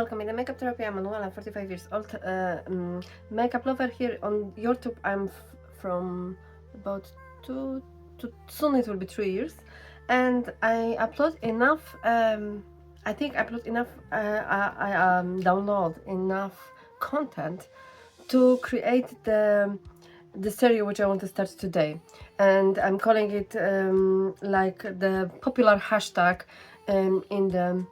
welcome in the Makeup Therapy. I'm Manuela, I'm 45 years old, makeup lover here on YouTube. I'm from about 2 to soon it will be 3 years, and I upload enough. I think I upload enough. I download enough content to create the series which I want to start today, and I'm calling it like the popular hashtag in the.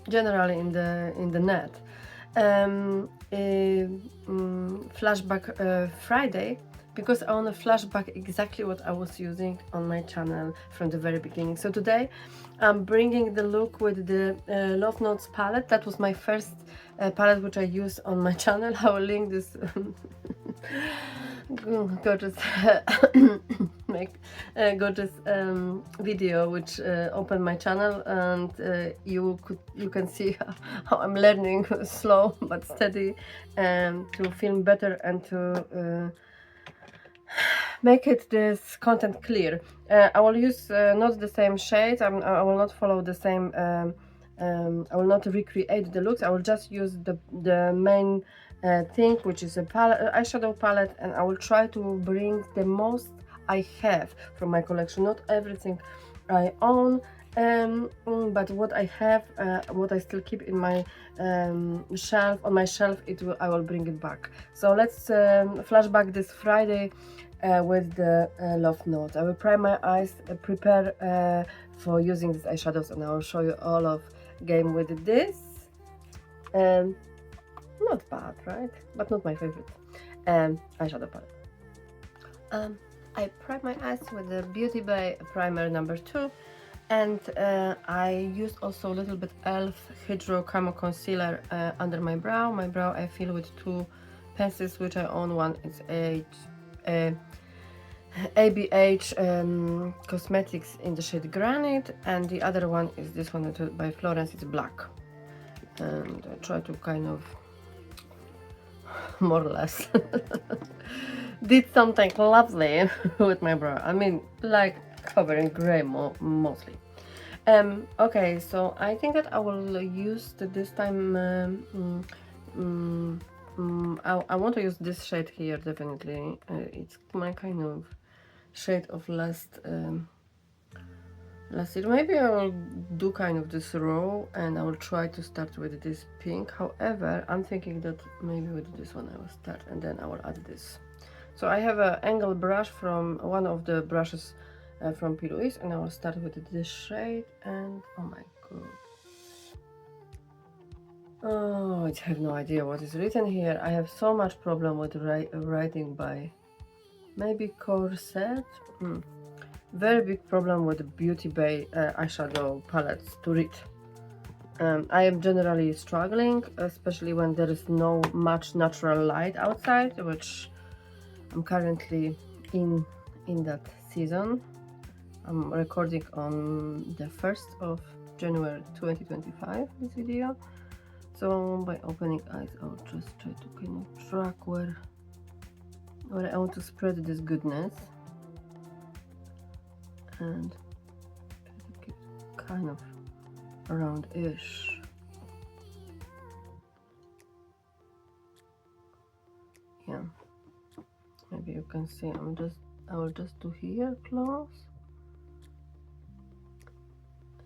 Generally in the net, Flashback Friday, because I want to flashback exactly what I was using on my channel from the very beginning. So today I'm bringing the look with the Love Notes palette. That was my first palette which I used on my channel. I will link this gorgeous make gorgeous video which opened my channel, and you can see how I'm learning slow but steady to film better and to make it this content clear. I will use not the same shades. I will not follow the same I will not recreate the looks. I will just use the main thing, which is a eyeshadow palette, and I will try to bring the most I have from my collection. Not everything I own, but what I have, what I still keep in my shelf, on my shelf, I will bring it back. So let's flashback this Friday with the Love Note. I will prime my eyes, prepare for using these eyeshadows, and I will show you all of game with this. Not bad, right? But not my favorite eyeshadow palette. I prime my eyes with the Beauty Bay primer number 2, and I used also a little bit e.l.f. Hydro Camo Concealer under my brow. My brow I fill with 2 pencils which I own. One is ABH Cosmetics in the shade Granite, and the other one is this one by Florence. It's black, and I try to kind of more or less did something lovely with my brow. I mean, like covering gray mostly. Okay, so I think that I will use this time I want to use this shade here definitely. It's my kind of shade of last year. Maybe I will do kind of this row, and I will try to start with this pink. However, I'm thinking that maybe with this one I will start, and then I will add this. So I have an angle brush from one of the brushes from P. Louise, and I will start with this shade. And oh my god, oh, I have no idea what is written here. I have so much problem with writing by maybe corset. Very big problem with Beauty Bay eyeshadow palettes to read. I am generally struggling, especially when there is no much natural light outside, which I'm currently in that season. I'm recording on the 1st of January 2025 this video. So by opening eyes, I'll just try to kind of track where I want to spread this goodness, and try to keep it kind of round-ish. Yeah, maybe you can see I will just do here close,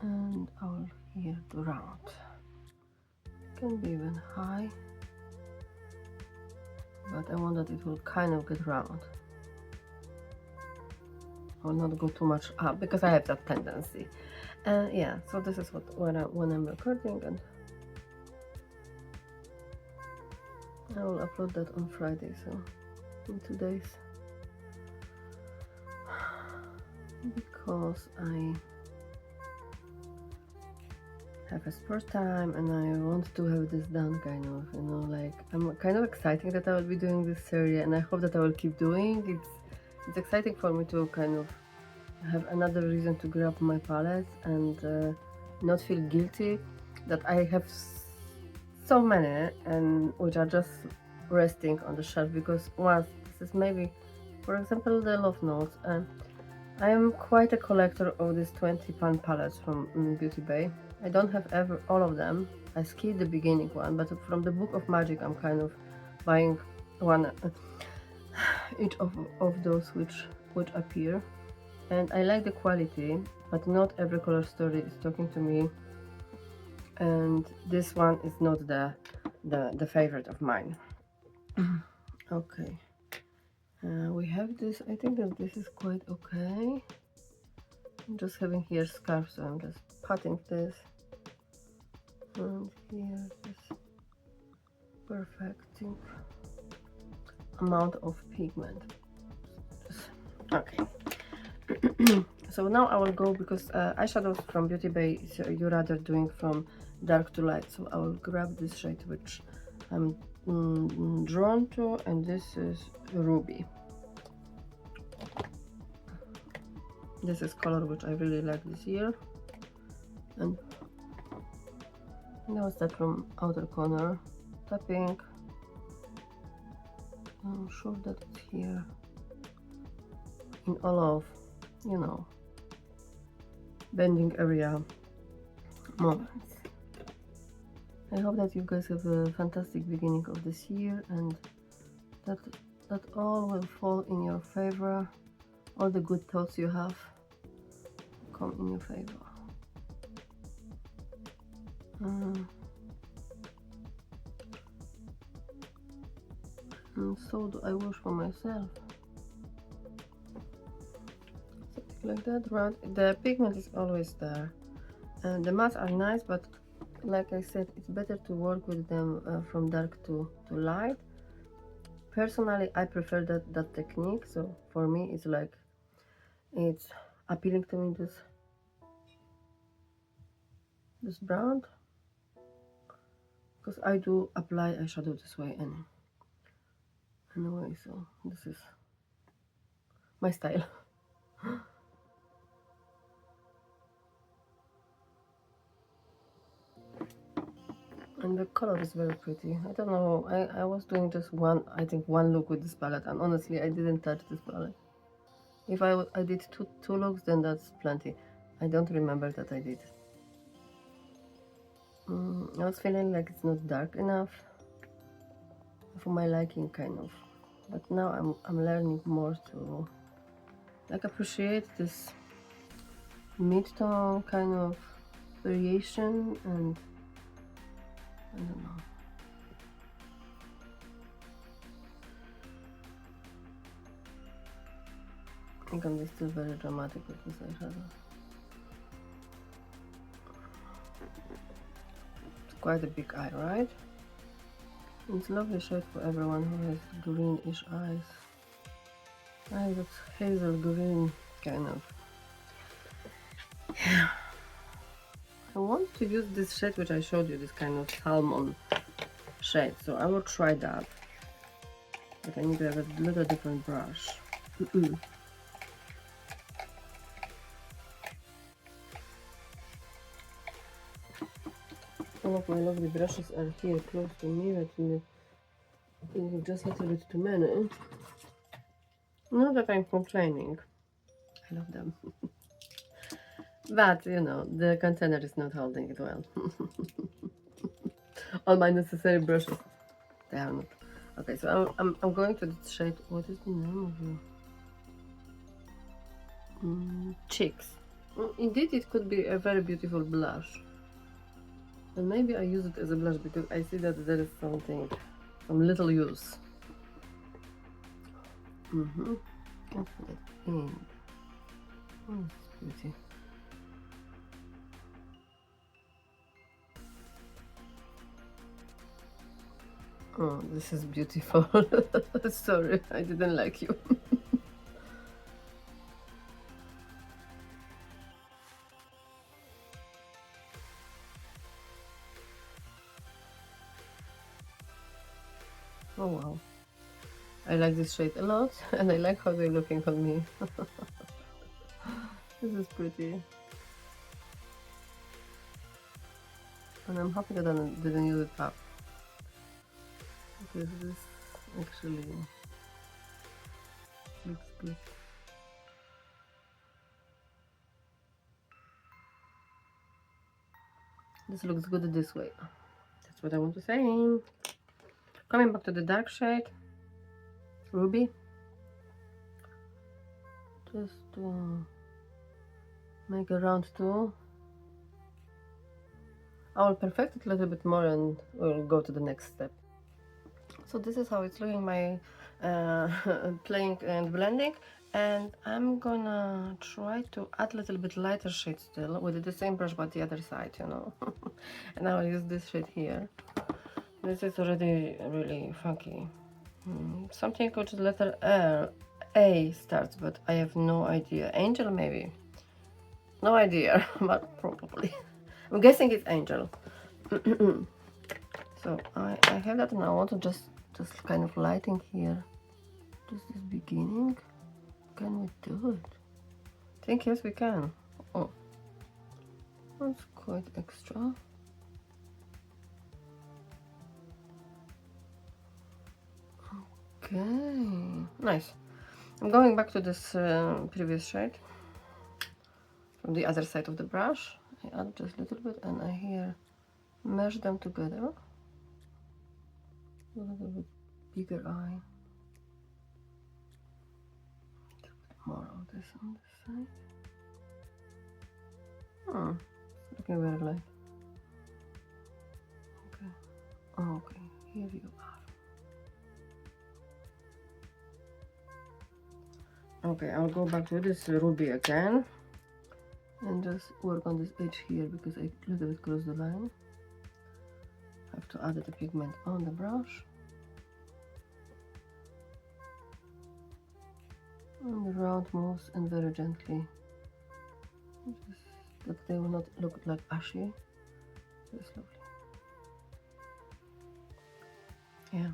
and I will here do round. Can be even high, but I want that it will kind of get round. I will not go too much up because I have that tendency. Yeah, so this is when I'm recording, and I will upload that on Friday, so in 2 days, because I have a spare time and I want to have this done, kind of, you know, like I'm kind of excited that I will be doing this series, and I hope that I will keep doing. It's exciting for me to kind of have another reason to grab my palette and not feel guilty that I have so many and which are just resting on the shelf, because once this is maybe, for example, the Love Notes, and I am quite a collector of these 20 pan palettes from Beauty Bay. I don't have ever all of them. I skipped the beginning one, but from the Book of Magic I'm kind of buying one each of those which appear. And I like the quality, but not every color story is talking to me. And this one is not the favorite of mine. Okay. We have this. I think that this is quite okay. I'm just having here scarf, so I'm just patting this. And here this perfecting amount of pigment. Okay. So now I will go, because eyeshadows from Beauty Bay, so you rather doing from dark to light. So I will grab this shade which I'm drawn to, and this is Ruby. This is color which I really like this year. And now start from outer corner, tapping. I'm sure that it's here in all of, you know, bending area moments. I hope that you guys have a fantastic beginning of this year, and that all will fall in your favor. All the good thoughts you have come in your favor. And so do I wish for myself. Something like that, right? The pigment is always there. And the mattes are nice, but like I said, it's better to work with them from dark to light. Personally, I prefer that technique. So for me, it's like, it's appealing to me, this brown, because I do apply eyeshadow this way anyway, so this is my style. And the color is very pretty. I don't know, I was doing just one look with this palette, and honestly I didn't touch this palette. If I did two looks, then that's plenty. I don't remember that I did. I was feeling like it's not dark enough for my liking, kind of. But now I'm learning more to like appreciate this mid-tone kind of variation, and I don't know. I think I'm still very dramatic with this eyeshadow. It's quite a big eye, right? It's a lovely shade for everyone who has greenish eyes. That's hazel green, kind of. Yeah. I want to use this shade which I showed you, this kind of salmon shade, so I will try that. But I need to have a little different brush. All of my lovely brushes are here close to me, but just a little bit too many. Not that I'm complaining. I love them. But, you know, the container is not holding it well. All my necessary brushes, they are not. Okay, so I'm going to this shade. What is the name of you? Cheeks. Indeed, it could be a very beautiful blush. And maybe I use it as a blush because I see that there is some little use. I'll put it in. Oh, this is beauty. Oh, this is beautiful. Sorry, I didn't like you. Oh wow. I like this shade a lot, and I like how they're looking on me. This is pretty. And I'm happy that I didn't use it up, because this actually looks good. This looks good this way. That's what I want to say. Coming back to the dark shade, Ruby. Just to make a round two. I will perfect it a little bit more and we'll go to the next step. So this is how it's looking, my playing and blending, and I'm gonna try to add a little bit lighter shade still with the same brush but the other side, you know. And I will use this shade here. This is already really funky. Something which is letter A starts, but I have no idea. Angel maybe? No idea, but probably. I'm guessing it's Angel. So I have that, and I want to just kind of lighting here. Just this beginning. Can we do it? I think yes we can. Oh, that's quite extra. Okay, nice. I'm going back to this previous shade from the other side of the brush. I add just a little bit, and I here mesh them together. A little bit bigger eye. A little bit more of this on this side. Looking very light. Okay. Okay, here you are. Okay, I'll go back to this ruby again and just work on this edge here because I a little bit close the line. I have to add the pigment on the brush. And the round moves and very gently. Just that they will not look like ashy. Very slowly. Yeah.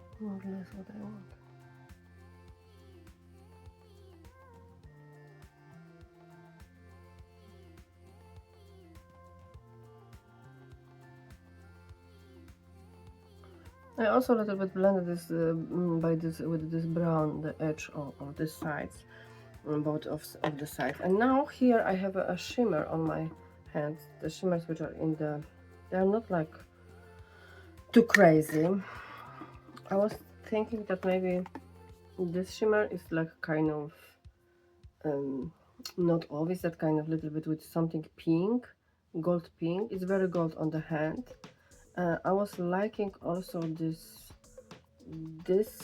That's more or less what I want. I also a little bit blended this with this brown, the edge of the sides, on both of the sides. And now here I have a shimmer on my hands. The shimmers which are in the, they are not like too crazy. I was thinking that maybe this shimmer is like kind of not obvious, that kind of little bit with something pink, gold pink. It's very gold on the hand. I was liking also this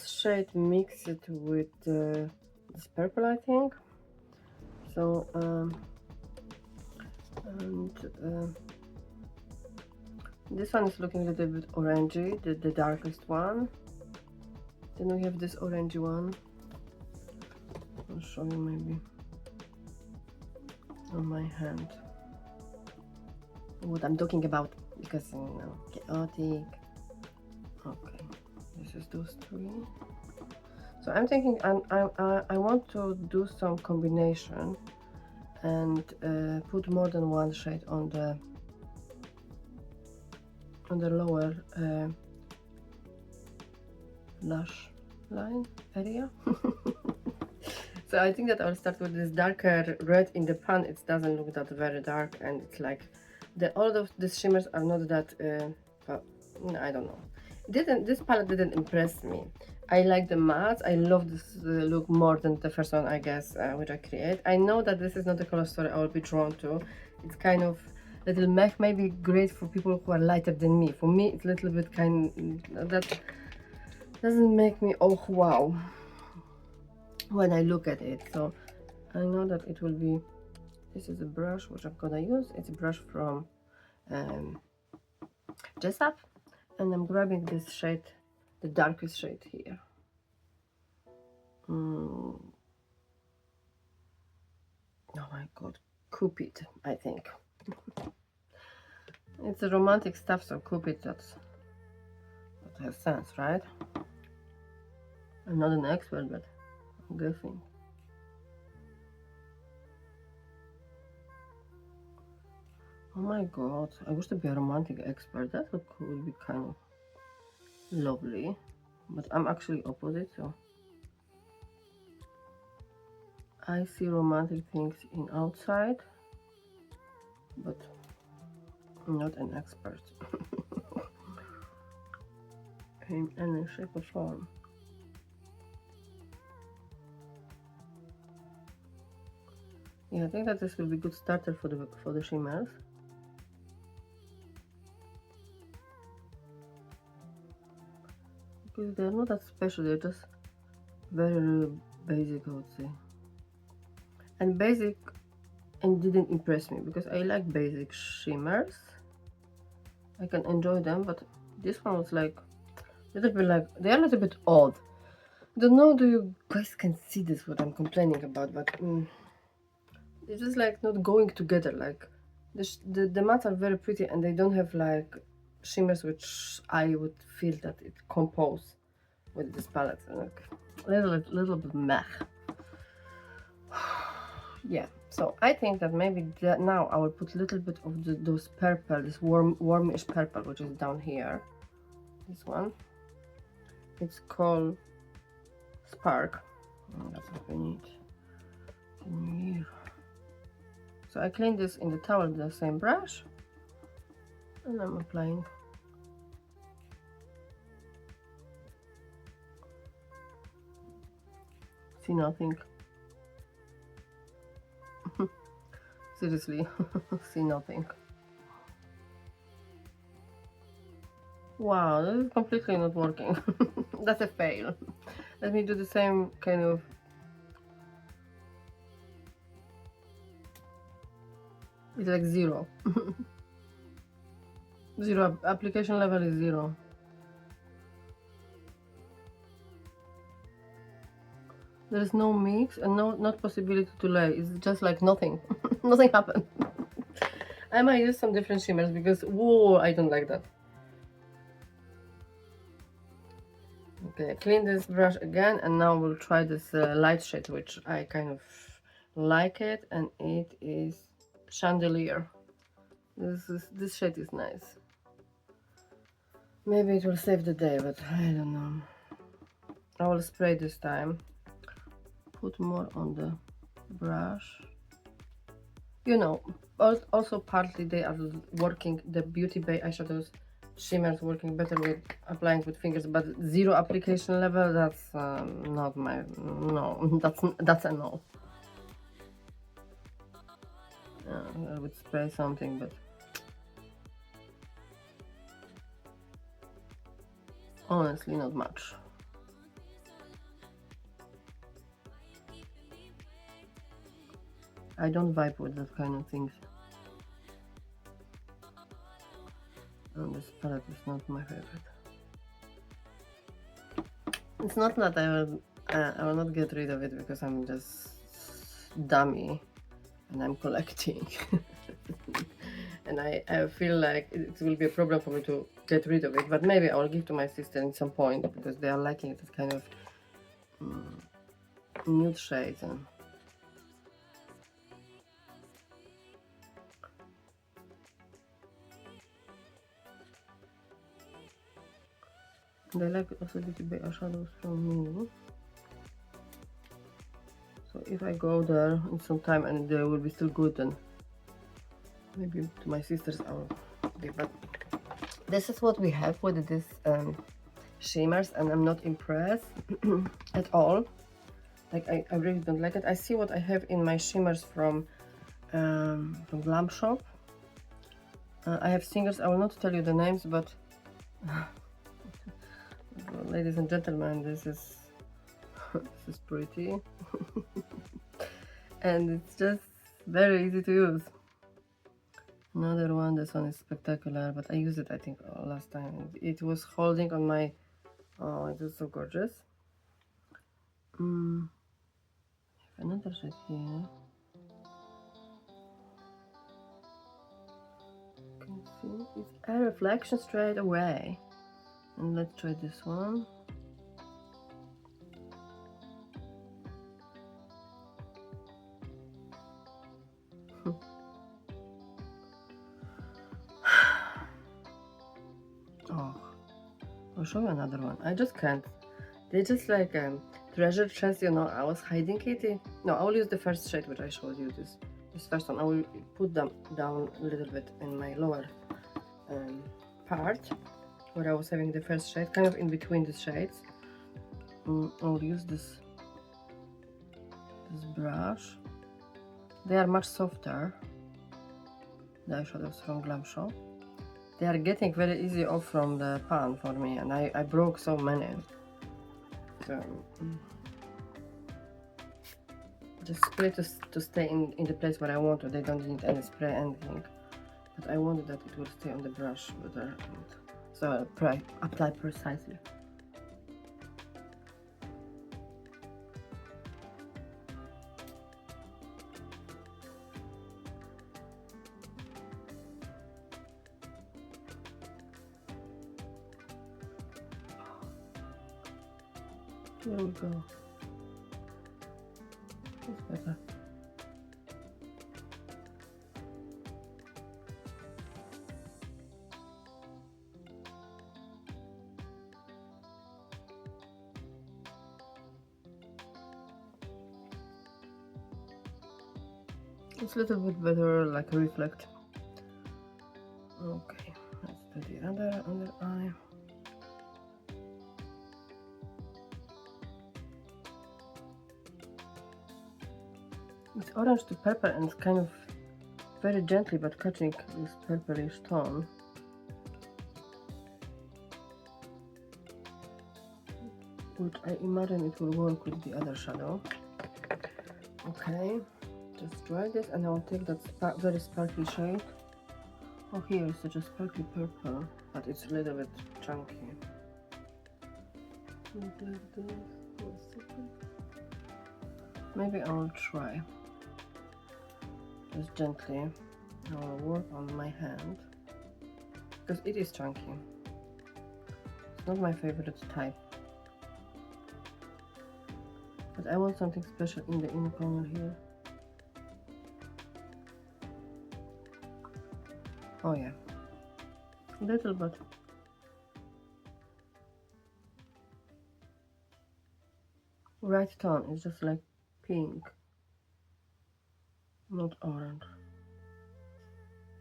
shade mixed with this purple, I think. So this one is looking a little bit orangey, the darkest one. Then we have this orangey one. I'll show you maybe on my hand what I'm talking about, because you know, chaotic. Okay, this is those three. So I'm thinking I want to do some combination and put more than one shade on the lower lash line area. So I think that I'll start with this darker red. In the pan it doesn't look that very dark, and it's like all of these shimmers are not that I don't know. This palette didn't impress me. I like the matte. I love this look more than the first one, I guess, which I create. I know that this is not the color story I will be drawn to. It's kind of little mech, maybe great for people who are lighter than me. For me, it's a little bit that doesn't make me oh wow when I look at it. So I know that it will be, this is a brush which I'm gonna use. It's a brush from Jessup, and I'm grabbing this shade, the darkest shade here. Oh my god, Cupid, I think. It's a romantic stuff, so Cupid, that has sense, right? I'm not an expert, but I'm guessing. Oh my god, I wish to be a romantic expert. That would be kind of lovely, but I'm actually opposite, so I see romantic things in outside but not an expert in any shape or form. Yeah, I think that this will be a good starter for the shimmers. Because they're not that special, they're just very basic, I would say. And basic and didn't impress me because I like basic shimmers. I can enjoy them, but this one was like a little bit like, they're a little bit odd. I don't know, do you guys can see this, what I'm complaining about, but it's just like not going together. Like the mattes are very pretty and they don't have like shimmers which I would feel that it compose with this palette. Like little bit meh. Yeah, so I think that maybe now I will put a little bit of those purple, this warmish purple, which is down here. This one, it's called Spark. That's what we need. So I clean this in the towel with the same brush, and I'm applying. See nothing. Seriously, see nothing. Wow, this is completely not working. That's a fail. Let me do the same kind of. It's like zero. Zero, application level is zero. There is no mix and not possibility to lay. It's just like nothing. Nothing happened. I might use some different shimmers because whoa, I don't like that. Okay, clean this brush again, and now we'll try this light shade, which I kind of like it, and it is Chandelier. This shade is nice. Maybe it will save the day, but I don't know. I will spray this time. Put more on the brush. You know, also partly they are working, the Beauty Bay eyeshadows shimmers working better with applying with fingers, but zero application level, that's not my, no, that's a no. I would spray something, but honestly not much. I don't vibe with that kind of things. And this palette is not my favorite. It's not that I will not get rid of it because I'm just dummy and I'm collecting. And I feel like it will be a problem for me to get rid of it, but maybe I will give to my sister at some point because they are liking it, kind of nude shades. And they like also Beauty Bay eyeshadows from me. So if I go there in some time and they will be still good, then maybe to my sisters I will give. But this is what we have with this shimmers, and I'm not impressed at all. Like I really don't like it. I see what I have in my shimmers from Glam Shop. I have singers. I will not tell you the names, but ladies and gentlemen, this is this is pretty. And it's just very easy to use. Another one, this one is spectacular, but I used it I think last time. It was holding on my, oh, it was so gorgeous. Another shade here. You can see it's a reflection straight away. And let's try this one. Oh, I'll show you another one. I just can't. They just like treasure chest, you know. I was hiding it. No, I will use the first shade which I showed you, this this first one. I will put them down a little bit in my lower part where I was having the first shade, kind of in between the shades. I will use this brush. They are much softer, the eyeshadows from Glam Shop. They are getting very easy off from the pan for me, and I broke so many. So just spray to stay in the place where I want to. They don't need any spray, anything. But I wanted that it will stay on the brush better, so I'll apply precisely. Here we go. It's better. It's a little bit better, like reflect. Okay, let's do the other under eye. It's orange to purple and it's kind of very gently but catching this purplish tone. Which I imagine it will work with the other shadow. Okay, just dry this and I will take that very sparkly shade. Oh, here is such a sparkly purple, but it's a little bit chunky. Maybe I will try. Just gently, I will work on my hand because it is chunky. It's not my favorite type, but I want something special in the inner corner here. Oh yeah, a little bit. Right tone is just like pink, not orange.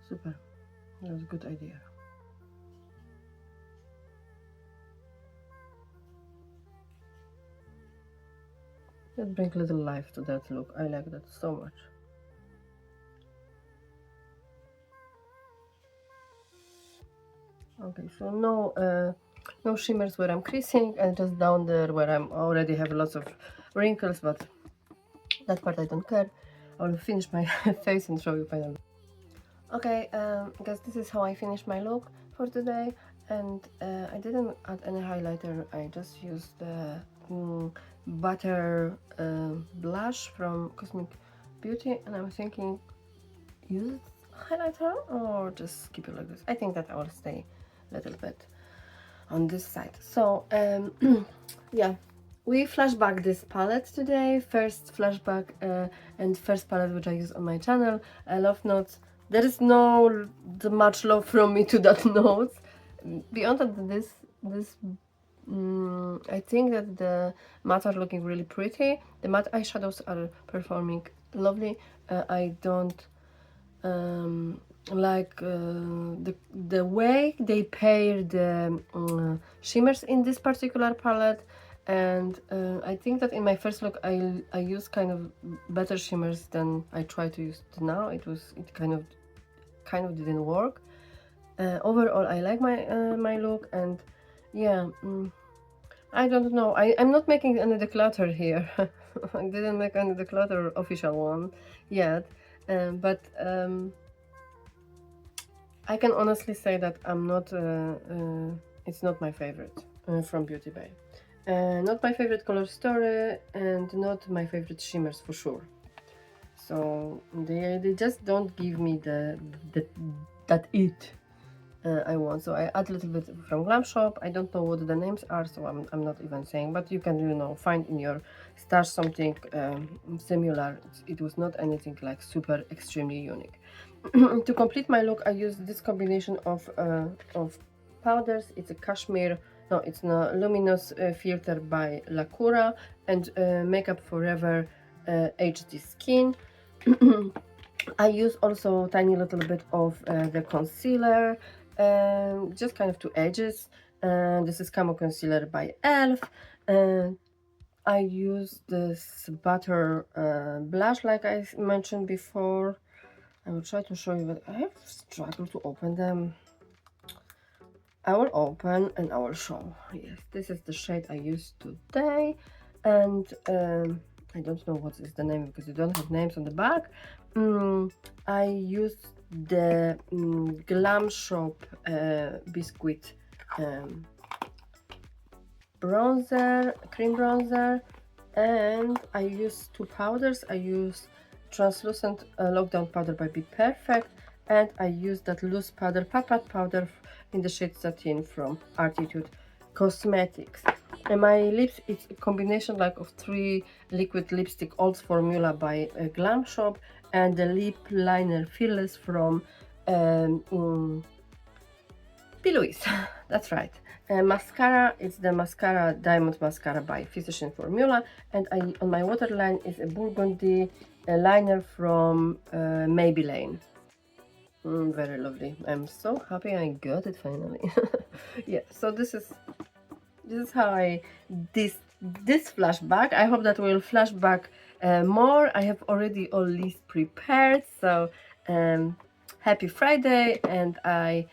Super, that's a good idea. Just bring a little life to that look. I like that so much. Okay, so no shimmers where I'm creasing, and just down there where I'm already have lots of wrinkles, but that part I don't care. I will finish my face and show you finally. Okay, guys, this is how I finished my look for today, and I didn't add any highlighter. I just used the butter blush from Cosmic Beauty, and I'm thinking use highlighter or just keep it like this. I think that I will stay a little bit on this side. So yeah, we flashback this palette today. First flashback and first palette which I use on my channel. Love Notes. There is no much love from me to that notes. Beyond that, this I think that the matte are looking really pretty. The matte eyeshadows are performing lovely. I don't like the way they pair the shimmers in this particular palette, and I think that in my first look I used kind of better shimmers than I try to use now. It kind of didn't work. Overall I like my look, and yeah, I don't know, I'm not making any declutter here. I didn't make any declutter official one yet, but I can honestly say that I'm not it's not my favorite from Beauty Bay. Not my favorite color story, and not my favorite shimmers for sure. So they just don't give me that I want. So I add a little bit from Glam Shop. I don't know what the names are, so I'm not even saying, but you can, you know, find in your stash something similar. It was not anything like super extremely unique. To complete my look, I used this combination of powders. It's a cashmere, no, it's not, luminous filter by Lacura, and Makeup Forever HD Skin. I use also tiny little bit of the concealer, just kind of two edges. This is Camo Concealer by e.l.f. I use this butter blush like I mentioned before. I will try to show you, but I have struggled to open them. I will open and I will show. Yes, this is the shade I used today, and I don't know what is the name because you don't have names on the back. I used the Glam Shop Biscuit bronzer, cream bronzer, and I use two powders. I use translucent lockdown powder by Be Perfect, and I use that loose powder, pat pat powder in the shade Satin from Artitude Cosmetics. And my lips, it's a combination like of three liquid lipstick old formula by Glam Shop, and the lip liner Fearless from P. Louise. That's right. Mascara, it's the mascara Diamond Mascara by Physician Formula, and on my waterline is a burgundy liner from Maybelline. Very lovely. I'm so happy I got it finally. Yeah, so this is how I this flashback. I hope that will flashback more. I have already all list prepared, so happy Friday, and I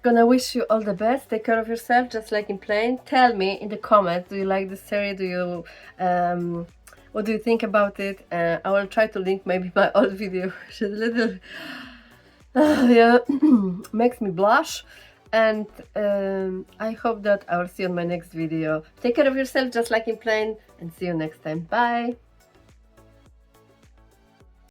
gonna wish you all the best. Take care of yourself, just like in plane. Tell me in the comments, do you like the series? Do you what do you think about it? I will try to link maybe my old video, which is a little yeah, makes me blush. And I hope that I will see you on my next video. Take care of yourself, just like in plane, and see you next time. Bye.